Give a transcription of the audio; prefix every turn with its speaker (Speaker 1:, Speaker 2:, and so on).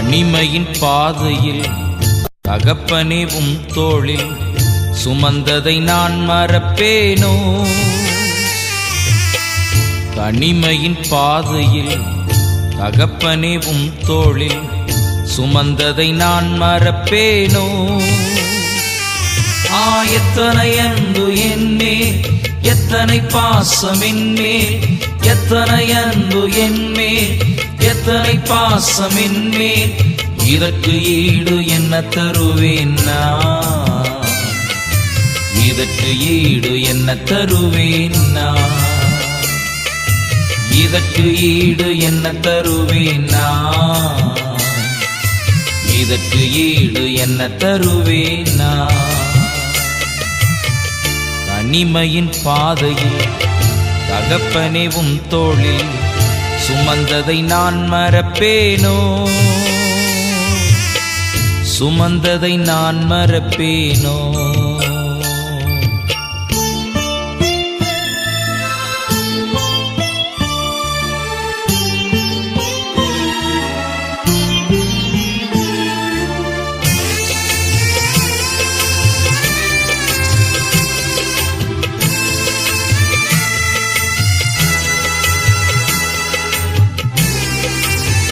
Speaker 1: தனிமையின் பாதையில் தகப்பனே உம் தோளில் சுமந்ததை நான் மறப்பேனோ? தனிமையின் பாதையில் தகப்பனே உம் தோளில் சுமந்ததை நான் மறப்பேனோ? எத்தனை அன்பு என்மேல், எத்தனை பாசம் என்மேல், எத்தனை அன்பு என்மேல், எத்தனை பாசம் என்மேல், இதற்கு ஈடு என்ன தருவேன் நான்? இதற்கு ஈடு என்ன தருவேன் நான்? இதற்கு ஈடு என்ன தருவேன் நான்? இதற்கு ஈடு என்ன தருவேன் நான்? தனிமையின் பாதையில் தகப்பனே உம் தோளில் சுமந்ததை நான் மறப்பேனோ? சுமந்ததை நான் மறப்பேனோ?